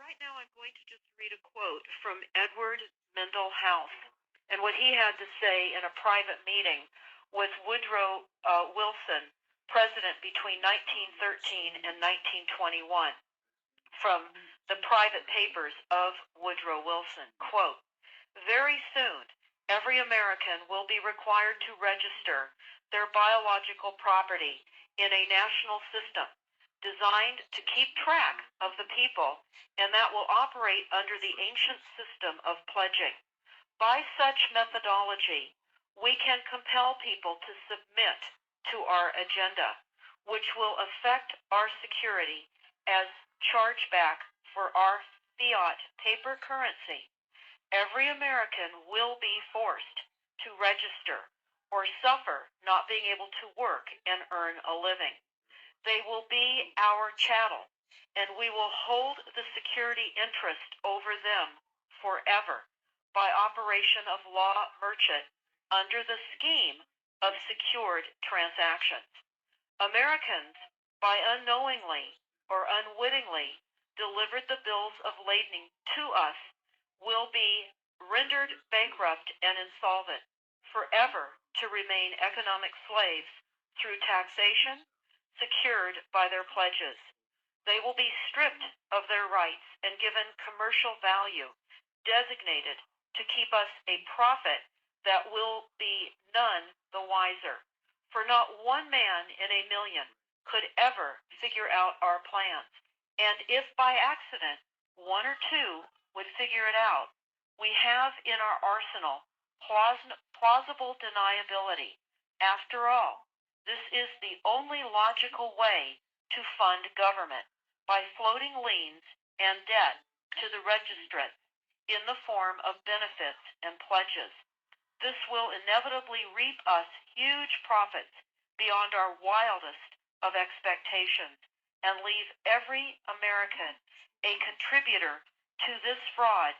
Right now, I'm going to just read a quote from Edward Mandell House and what he had to say in a private meeting with Woodrow Wilson, president between 1913 and 1921, from the private papers of Woodrow Wilson. Quote, "Very soon, every American will be required to register their biological property in a national system designed to keep track of the people, and that will operate under the ancient system of pledging. By such methodology, we can compel people to submit to our agenda, which will affect our security as chargeback for our fiat paper currency. Every American will be forced to register or suffer not being able to work and earn a living. They will be our chattel, and we will hold the security interest over them forever by operation of law merchant under the scheme of secured transactions. Americans, by unknowingly or unwittingly delivered the bills of lading to us, will be rendered bankrupt and insolvent, forever to remain economic slaves through taxation secured by their pledges. They will be stripped of their rights and given commercial value, designated to keep us a profit that will be none the wiser. For not one man in a million could ever figure out our plans, and if by accident one or two would figure it out, we have in our arsenal plausible deniability. After all, this is the only logical way to fund government, by floating liens and debt to the registrants in the form of benefits and pledges. This will inevitably reap us huge profits beyond our wildest of expectations and leave every American a contributor to this fraud,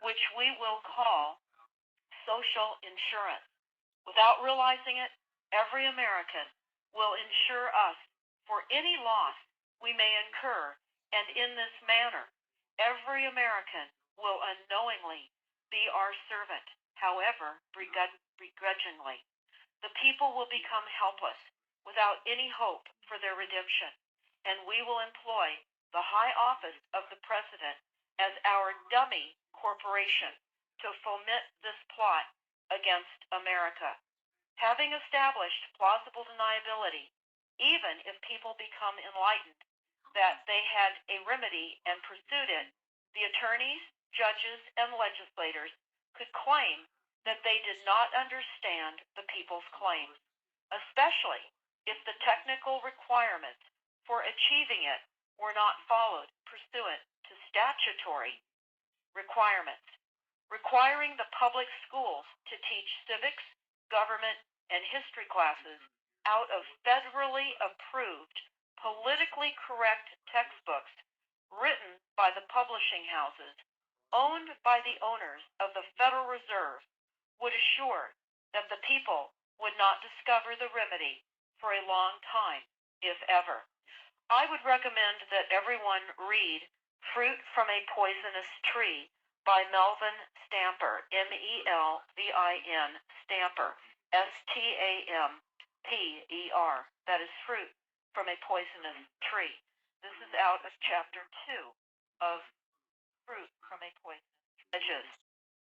which we will call social insurance. Without realizing it, every American will insure us for any loss we may incur, and in this manner, every American will unknowingly be our servant, however begrudgingly. The people will become helpless, without any hope for their redemption, and we will employ the high office of the President as our dummy corporation to foment this plot against America. Having established plausible deniability, even if people become enlightened that they had a remedy and pursued it, the attorneys, judges, and legislators could claim that they did not understand the people's claims, especially if the technical requirements for achieving it were not followed pursuant to statutory requirements. Requiring the public schools to teach civics, government, and history classes out of federally approved, politically correct textbooks written by the publishing houses, owned by the owners of the Federal Reserve, would assure that the people would not discover the remedy for a long time, if ever. I would recommend that everyone read Fruit from a Poisonous Tree by Melvin Stamper, Melvin Stamper, Stamper. That is Fruit from a Poisonous Tree. This is out of chapter 2 of Fruit from a Poisonous Tree.